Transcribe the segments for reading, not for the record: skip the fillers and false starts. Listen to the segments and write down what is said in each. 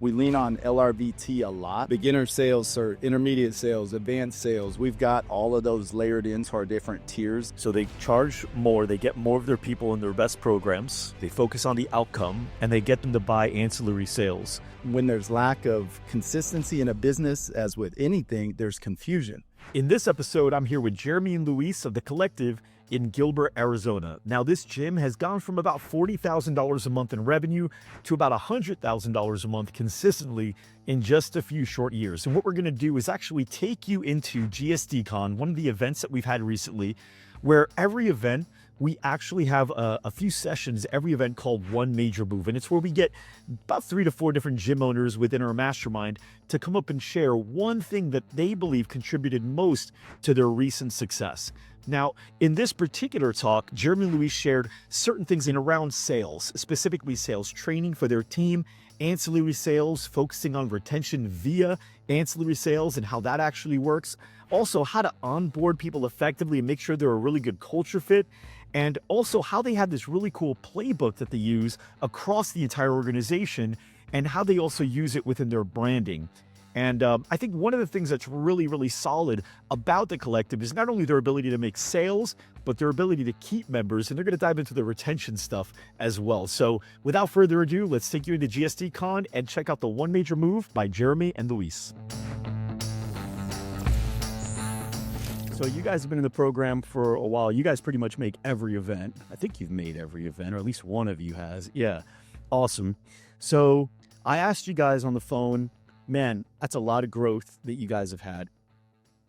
We lean on LRVT a lot. Beginner sales, or intermediate sales, advanced sales. We've got all of those layered into our different tiers. So they charge more, they get more of their people in their best programs, they focus on the outcome, and they get them to buy ancillary sales. When there's lack of consistency in a business, as with anything, there's confusion. In this episode, I'm here with Jeremy and Luis of The Collective in Gilbert, Arizona. Now, this gym has gone from about $40,000 a month in revenue to about $100,000 a month consistently in just a few short years. And what we're going to do is actually take you into GSDCon, one of the events that we've had recently, where every event, we actually have a few sessions, every event called One Major Move. And it's where we get about 3 to 4 different gym owners within our mastermind to come up and share one thing that they believe contributed most to their recent success. Now, in this particular talk, Jeremy and Luis shared certain things in around sales, specifically sales training for their team, ancillary sales, focusing on retention via ancillary sales and how that actually works. Also, how to onboard people effectively and make sure they're a really good culture fit. And also how they have this really cool playbook that they use across the entire organization and how they also use it within their branding. And I think one of the things that's really, really solid about The Collective is not only their ability to make sales, but their ability to keep members. And they're going to dive into the retention stuff as well. So without further ado, let's take you into GSDCon and check out the One Major Move by Jeremy and Luis. So you guys have been in the program for a while. You guys pretty much make every event. I think you've made every event, or at least one of you has. Yeah, awesome. So I asked you guys on the phone, man, that's a lot of growth that you guys have had.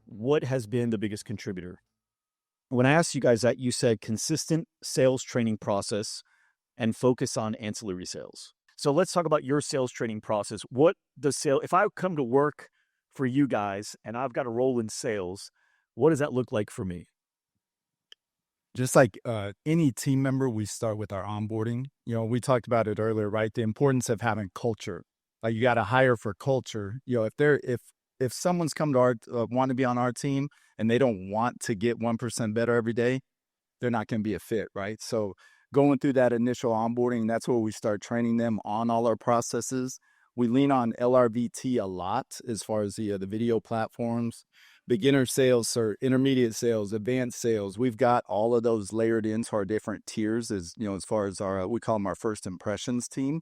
What has been the biggest contributor? When I asked you guys that, you said consistent sales training process and focus on ancillary sales. So let's talk about your sales training process. What does if I come to work for you guys and I've got a role in sales, what does that look like for me? Just like any team member, we start with our onboarding. We talked about it earlier, right? The importance of having culture. Like, you got to hire for culture. If someone's come to our want to be on our team and they don't want to get 1% better every day, they're not going to be a fit, right? So going through that initial onboarding, that's where we start training them on all our processes. We lean on LRVT a lot as far as the video platforms. Beginner sales, or intermediate sales, advanced sales. We've got all of those layered into our different tiers as far as our, we call them our first impressions team.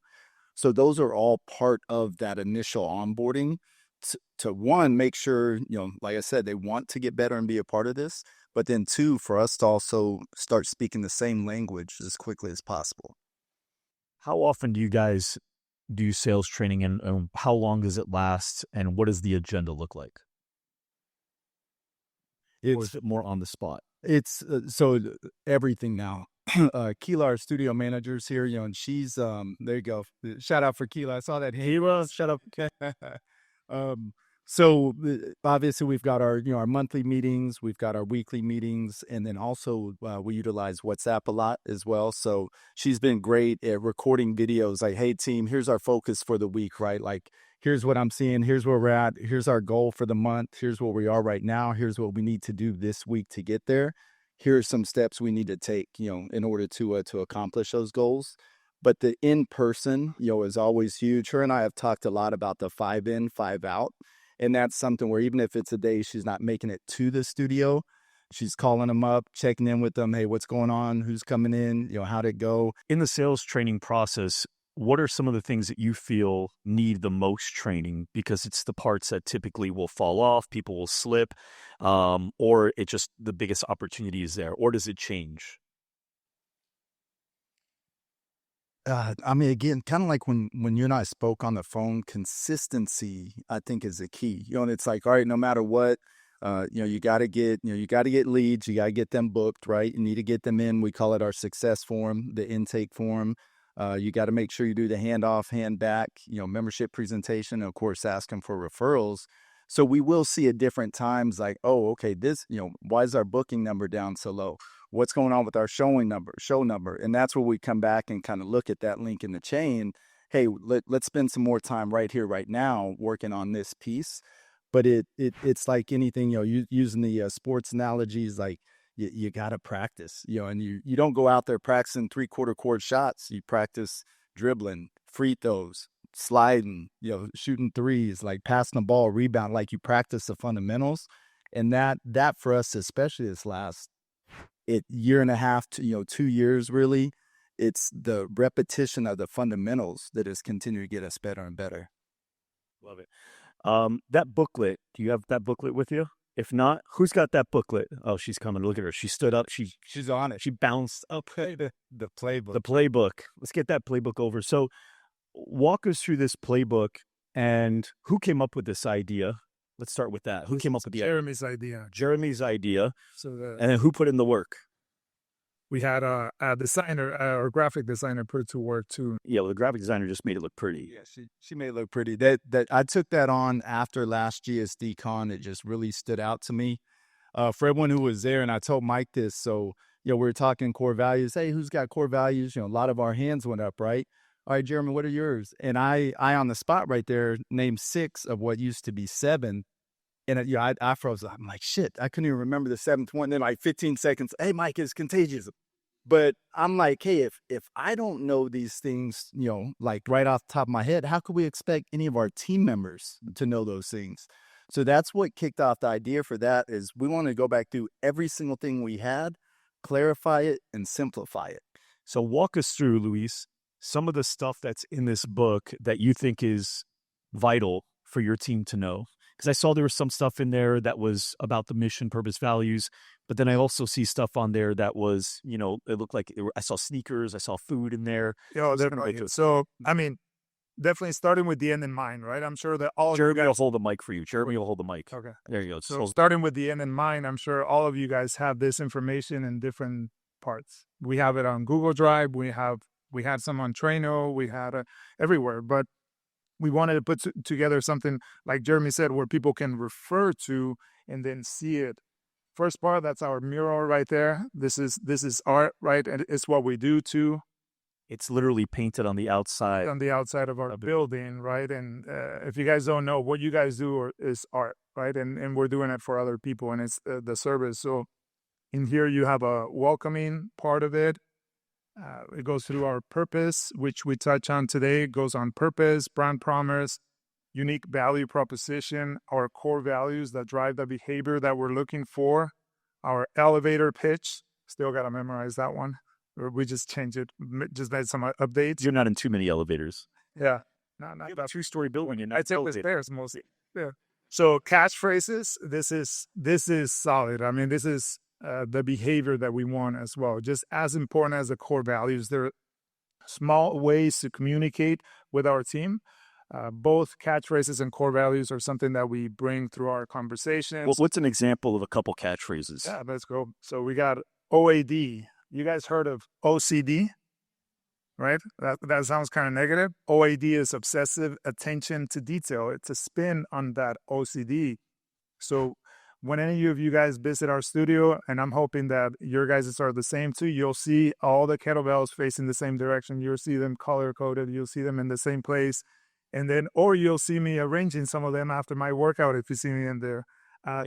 So those are all part of that initial onboarding to one, make sure, like I said, they want to get better and be a part of this. But then two, for us to also start speaking the same language as quickly as possible. How often do you guys do sales training, and how long does it last, and what does the agenda look like? Or is it more on the spot? It's so everything now. Keela, our studio manager's here, and she's there you go. Shout out for Keela. I saw that. Keela, shut up. So obviously we've got our our monthly meetings, we've got our weekly meetings, and then also we utilize WhatsApp a lot as well. So she's been great at recording videos. Like, hey team, here's our focus for the week, right? Like, here's what I'm seeing, here's where we're at, here's our goal for the month, here's where we are right now, here's what we need to do this week to get there. Here are some steps we need to take, in order to accomplish those goals. But the in-person, is always huge. Her and I have talked a lot about the 5 in, 5 out. And that's something where even if it's a day she's not making it to the studio, she's calling them up, checking in with them. Hey, what's going on? Who's coming in? How'd it go? In the sales training process, what are some of the things that you feel need the most training? Because it's the parts that typically will fall off, people will slip, or it just the biggest opportunity is there, or does it change? Again, kind of like when you and I spoke on the phone, consistency, I think, is the key. And it's like, all right, no matter what, you got to get leads, you got to get them booked, right? You need to get them in. We call it our success form, the intake form. You got to make sure you do the handoff, hand back, membership presentation, and of course, asking for referrals. So we will see at different times like, oh, okay, this, why is our booking number down so low? What's going on with our show number? And that's where we come back and kind of look at that link in the chain. Hey, let's spend some more time right here, right now, working on this piece. But it's like anything, using the sports analogies, like you got to practice, and you don't go out there practicing 3/4 court shots. You practice dribbling, free throws, sliding, shooting threes, like passing the ball, rebound, like you practice the fundamentals. And that for us, especially this last year and a half to 2 years, really, it's the repetition of the fundamentals that has continued to get us better and better. Love it. That booklet, do you have that booklet with you? If not, who's got that booklet? Oh, she's coming. Look at her. She stood up. She's on it. She bounced up. The playbook. The playbook. Let's get that playbook over. So walk us through this playbook and who came up with this idea. Let's start with that. Who came up with the Jeremy's idea? Jeremy's idea. So and then who put in the work? We had a designer or graphic designer put it to work too. Yeah, well, the graphic designer just made it look pretty. Yeah, she made it look pretty. That I took that on after last GSD Con. It just really stood out to me. For everyone who was there, and I told Mike this, so we were talking core values. Hey, who's got core values? A lot of our hands went up, right? All right, Jeremy, what are yours? And I on the spot right there named 6 of what used to be 7. And I froze. I'm like, shit, I couldn't even remember the 7th one. Then like 15 seconds, hey, Mike, it's contagious. But I'm like, hey, if I don't know these things, like right off the top of my head, how could we expect any of our team members to know those things? So that's what kicked off the idea for that is we want to go back through every single thing we had, clarify it, and simplify it. So walk us through, Luis, some of the stuff that's in this book that you think is vital for your team to know. Because I saw there was some stuff in there that was about the mission, purpose, values. But then I also see stuff on there that was, it looked like I saw sneakers, I saw food in there. Definitely. So, I mean, definitely starting with the end in mind, right? I'm sure that all Jeremy will hold the mic for you. Jeremy will hold the mic. Okay. There you go. So starting with the end in mind, I'm sure all of you guys have this information in different parts. We have it on Google Drive. We had some on Trello. We had everywhere, but we wanted to put together something like Jeremy said, where people can refer to and then see it. First part, that's our mural right there. This is art, right? And it's what we do too. It's literally painted on the outside. On the outside of our building, right? And if you guys don't know, what you guys do is art, right? And we're doing it for other people, and it's the service. So in here you have a welcoming part of it. It goes through our purpose, which we touch on today. It goes on purpose, brand promise, unique value proposition, our core values that drive the behavior that we're looking for, our elevator pitch. Still got to memorize that one. We just changed it, just made some updates. You're not in too many elevators. Yeah. Not you have a 2-story building. I'd say it was stairs mostly. Yeah. So catchphrases, this is solid. I mean, this is the behavior that we want as well. Just as important as the core values. There are small ways to communicate with our team. Both catchphrases and core values are something that we bring through our conversations. Well, what's an example of a couple catchphrases? Yeah, let's go. So we got OAD. You guys heard of OCD? Right? That sounds kind of negative. OAD is obsessive attention to detail. It's a spin on that OCD. So when any of you guys visit our studio, and I'm hoping that your guys are the same too, you'll see all the kettlebells facing the same direction. You'll see them color-coded. You'll see them in the same place. And then, or you'll see me arranging some of them after my workout if you see me in there.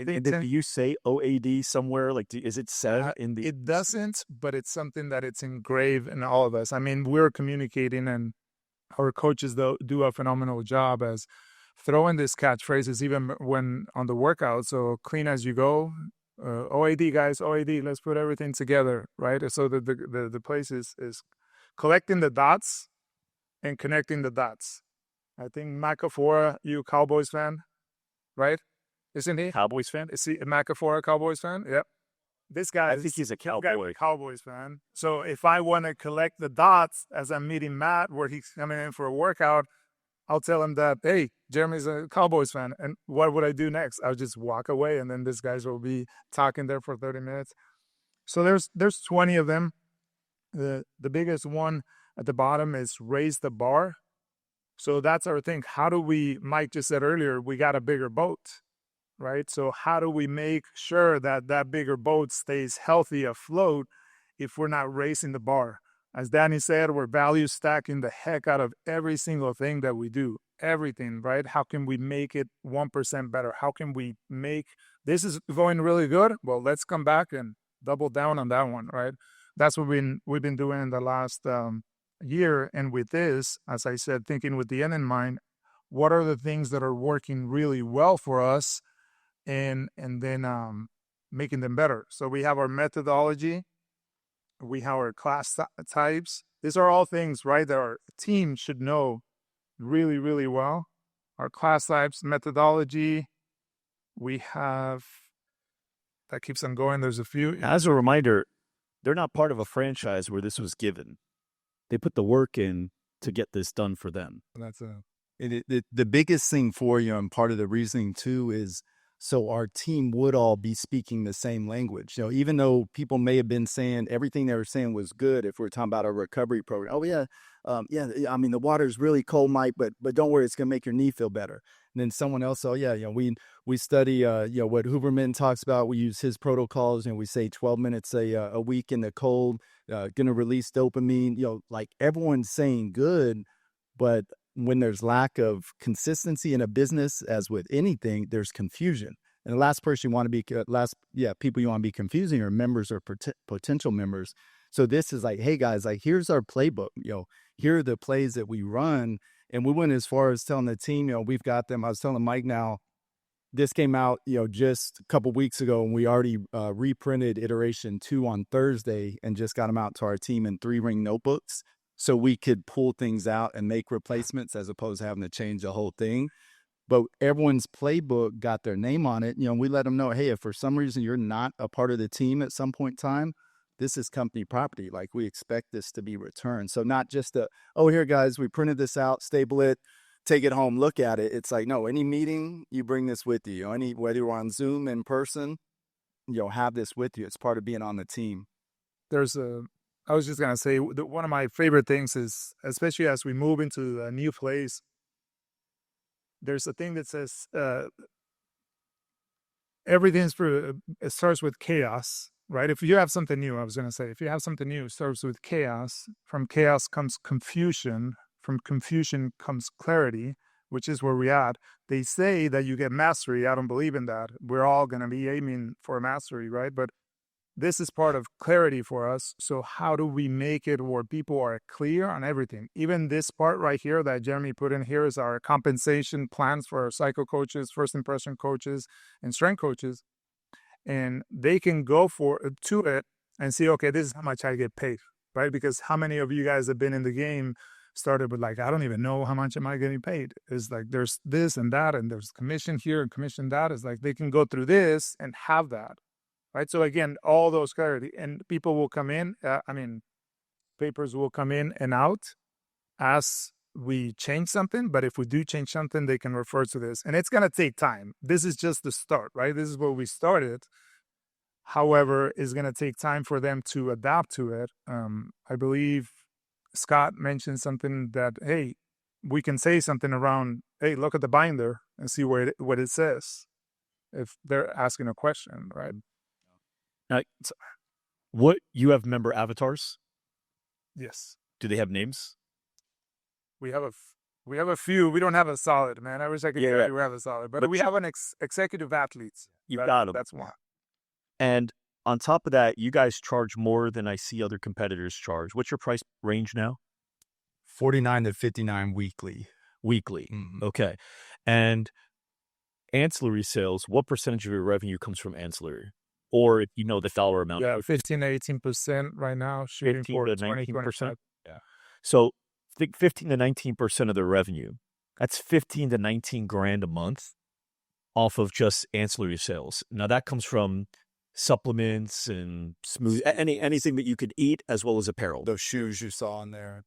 Do you say OAD somewhere? Like, is it said in the... It doesn't, but it's something that it's engraved in all of us. I mean, we're communicating, and our coaches do a phenomenal job as throwing these catchphrases even when on the workout. So clean as you go, OAD guys, OAD. Let's put everything together, right? So that the place is collecting the dots and connecting the dots. I think Macafora, you Cowboys fan, right? Isn't he? Cowboys fan? Is he a Macafora Cowboys fan? Yep. This guy, I think he's a Cowboy. Cowboys fan. So if I want to collect the dots as I'm meeting Matt, where he's coming in for a workout, I'll tell him that, hey, Jeremy's a Cowboys fan. And what would I do next? I'll just walk away, and then these guys will be talking there for 30 minutes. So there's 20 of them. The biggest one at the bottom is raise the bar. So that's our thing. How do we, Mike just said earlier, we got a bigger boat, right? So how do we make sure that that bigger boat stays healthy afloat if we're not raising the bar? As Danny said, we're value stacking the heck out of every single thing that we do. Everything, right? How can we make it 1% better? How can we make, this is going really good? Well, let's come back and double down on that one, right? That's what we've been doing in the last year. And with this, as I said, thinking with the end in mind, what are the things that are working really well for us, and then making them better. So we have our methodology, we have our class types. These are all things, right, that our team should know really, really well. Our class types, methodology, we have, that keeps on going. There's a few. As a reminder, they're not part of a franchise where this was given. They put the work in to get this done for them. That's a The biggest thing for you, and part of the reasoning too, is so our team would all be speaking the same language. You know, even though people may have been saying everything they were saying was good, if we're talking about a recovery program, oh yeah, I mean the water's really cold, Mike, but don't worry, it's gonna make your knee feel better. And then someone else, oh yeah, we study, what Huberman talks about. We use his protocols, and we say 12 minutes a week in the cold, gonna release dopamine. Like everyone's saying good, but when there's lack of consistency in a business, as with anything, there's confusion. And the last person you want to be, people you want to be confusing are members or potential members. So this is like, hey guys, like here's our playbook. Here are the plays that we run. And we went as far as telling the team, we've got them. I was telling Mike now, this came out, just a couple weeks ago, and we already reprinted iteration 2 on Thursday and just got them out to our team in 3-ring notebooks, so we could pull things out and make replacements as opposed to having to change the whole thing. But everyone's playbook got their name on it. We let them know, hey, if for some reason you're not a part of the team at some point in time, this is company property. Like, we expect this to be returned. So not just here, guys, we printed this out, staple it, take it home, look at it. It's like, no, any meeting, you bring this with you. Whether you're on Zoom, in person, have this with you. It's part of being on the team. I was just going to say, one of my favorite things is, especially as we move into a new place, there's a thing that says it starts with chaos, right? If you have something new, if you have something new, it starts with chaos. From chaos comes confusion. From confusion comes clarity, which is where we're at. They say that you get mastery. I don't believe in that. We're all going to be aiming for mastery, right? But this is part of clarity for us. So how do we make it where people are clear on everything? Even this part right here that Jeremy put in here is our compensation plans for our psycho coaches, first impression coaches, and strength coaches. And they can go to it and see, okay, this is how much I get paid, right? Because how many of you guys have been in the game started with like, I don't even know how much am I getting paid. It's like, there's this and that, and there's commission here and commission that. It's like, they can go through this and have that. Right. So again, all those clarity, and people will come in. Papers will come in and out as we change something. But if we do change something, they can refer to this, and it's going to take time. This is just the start, right? This is where we started. However, it's going to take time for them to adapt to it. I believe Scott mentioned something that, hey, we can say something around, hey, look at the binder and see what it says if they're asking a question, right? Now, you have member avatars? Yes. Do they have names? We have a few. We don't have a solid, man. I wish I could tell you we have a solid, but we have an executive athletes. You've got them. That's one. And on top of that, you guys charge more than I see other competitors charge. What's your price range now? $49 to $59 weekly. Mm-hmm. Okay. And ancillary sales, what percentage of your revenue comes from ancillary? Or if you know the dollar amount. Yeah, 15 to 18% right now. 15 to 19%? Yeah. So think 15 to 19% of the revenue. That's 15 to 19 grand a month off of just ancillary sales. Now that comes from supplements and anything that you could eat, as well as apparel. Those shoes you saw in there.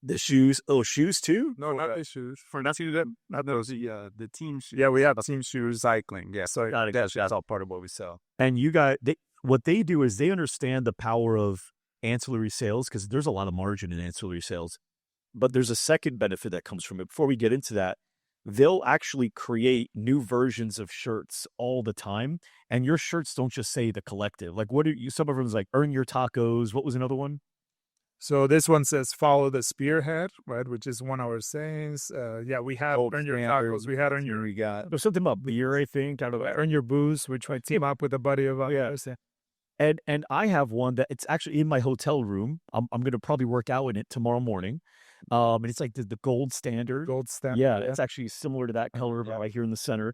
The shoes. Oh, shoes too? No, not the shoes. Not those. The team shoes. Yeah, we have team shoes. Cycling. Yeah, so that's all part of what we sell. And you guys, what they do is they understand the power of ancillary sales, because there's a lot of margin in ancillary sales. But there's a second benefit that comes from it. Before we get into that, they'll actually create new versions of shirts all the time. And your shirts don't just say the collective. Like, some of them is like, earn your tacos. What was another one? So this one says, follow the spearhead, right? Which is one of our sayings. We have earn your tacos. We had earn your, there's something about beer, I think. earn your booze, which I team up with a buddy of ours. And I have one that it's actually in my hotel room. I'm gonna probably work out in it tomorrow morning. And it's like the gold standard. Gold standard. Yeah, Yeah. it's actually similar to that color, but Yeah. right here in the center.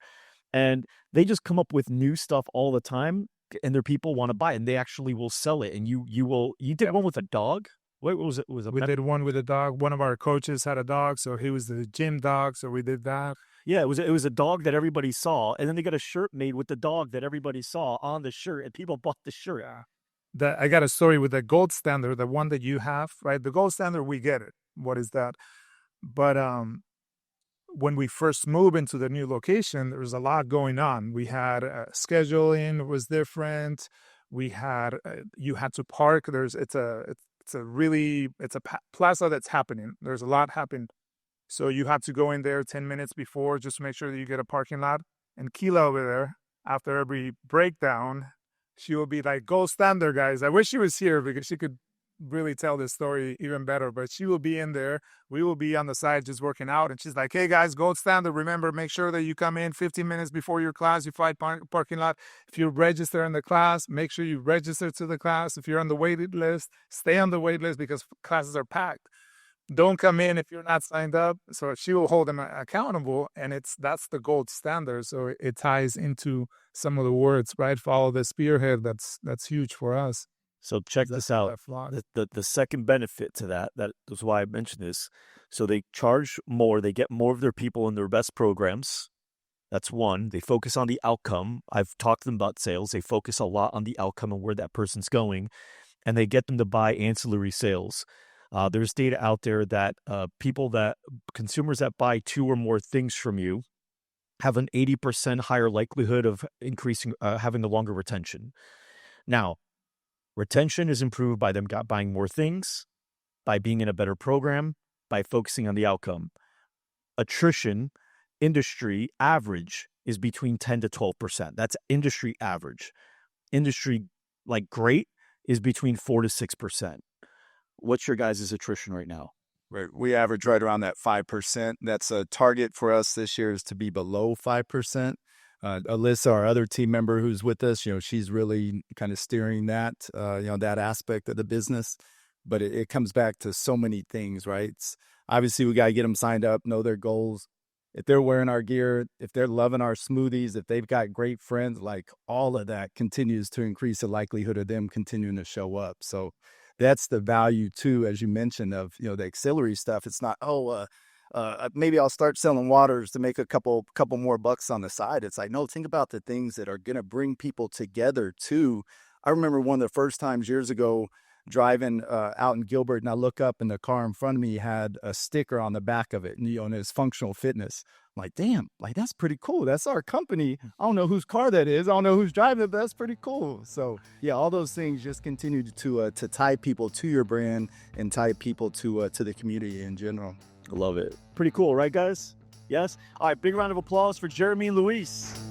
And they just come up with new stuff all the time, and their people want to buy it, and they actually will sell it. And you did Yep. one with a dog? What was it? Was a We did one with a dog. One of our coaches had a dog, so he was the gym dog. So we did that. Yeah, it was a dog that everybody saw, and then they got a shirt made with the dog that everybody saw on the shirt, and people bought the shirt. Yeah. I got a story with the gold standard, the one that you have, right? The gold standard, we get it. What is that? But when we first moved into the new location, there was a lot going on. We had scheduling was different. We had you had to park. It's a plaza that's happening. There's a lot happening. So you have to go in there 10 minutes before just to make sure that you get a parking lot. And Keela over there, after every breakdown, she will be like, "Gold standard, guys." I wish she was here because she could really tell this story even better. But she will be in there. We will be on the side just working out. And she's like, "Hey, guys, gold standard. Remember, make sure that you come in 15 minutes before your class. You find parking lot. If you register in the class, make sure you register to the class. If you're on the waiting list, stay on the wait list because classes are packed. Don't come in if you're not signed up." So she will hold them accountable, and that's the gold standard. So it ties into some of the words, right? Follow the spearhead. That's huge for us. So check That's this out. our flock. The second benefit to that is why I mentioned this. So they charge more, they get more of their people in their best programs. That's one. They focus on the outcome. I've talked to them about sales. They focus a lot on the outcome and where that person's going, and they get them to buy ancillary sales. There's data out there that consumers that buy 2 or more things from you have an 80% higher likelihood of having a longer retention. Now, retention is improved by them buying more things, by being in a better program, by focusing on the outcome. Attrition, industry average, is between 10 to 12%. That's industry average. Industry, like great, is between 4 to 6%. What's your guys' attrition right now? Right. We average right around that 5%. That's a target for us this year, is to be below 5%. Alyssa, our other team member who's with us, she's really kind of steering that, that aspect of the business. But it comes back to so many things, right? Obviously, we got to get them signed up, know their goals. If they're wearing our gear, if they're loving our smoothies, if they've got great friends, like all of that continues to increase the likelihood of them continuing to show up. So that's the value too, as you mentioned, of the auxiliary stuff. It's not maybe I'll start selling waters to make a couple more bucks on the side. It's like, no, think about the things that are going to bring people together too. I remember one of the first times years ago driving out in Gilbert, and I look up and the car in front of me had a sticker on the back of it, and it's functional fitness. I'm like, damn, like that's pretty cool. That's our company. I don't know whose car that is. I don't know who's driving it, but that's pretty cool. So yeah, all those things just continue to tie people to your brand and tie people to the community in general. I love it. Pretty cool, right, guys? Yes? All right, big round of applause for Jeremy and Luis.